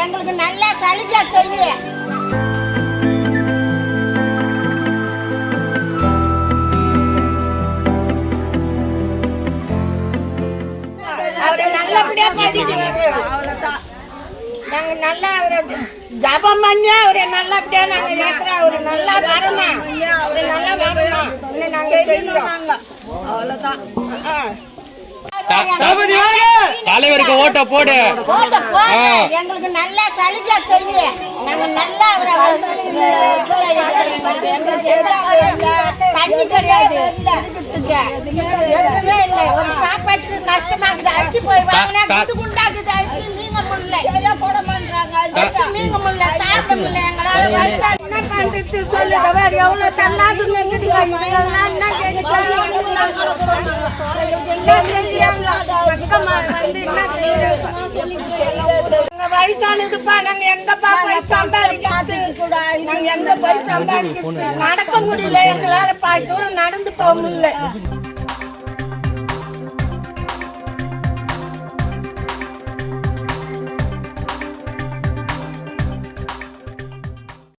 எங்களுக்கு நல்லா சலுகை சொல்லு. நல்லபடியா அவ்வளவுதான். நாங்க நல்லா ஜபம் பண்ணி அவரை நல்லபடியா நாங்க ஏற்கிறோம். அவரு நல்லா வரணும், அவரு நல்லா வரணும். நாங்க செய்யணும். அவ்வளவுதான். தலைவருக்கு ஓட்ட போடு. எங்களுக்கு நல்லா சலுகை சொல்லு. நாங்க நல்லா தண்ணி கிடையாது, எதுவுமே இல்லை. ஒரு சாப்பாட்டுக்கு கஷ்டமாக்குது. அரிசி போய் வாங்கினா குண்டாக்குது. அரிசி நீங்க முடியல, போட மாட்டாங்க. நீங்க முடியல, சாப்பிட முடியல. எங்களால என்ன பண்றது சொல்லுங்க. வேற எவ்வளவு தள்ளாது வயசானதுப்பா. நாங்க எங்கப்பா போய் சம்பாதிக்கிறது? நாங்க எங்க போய் சம்பாதிக்கிறது? நடக்க முடியல, எங்களால தூரம் நடந்து போக முடியல.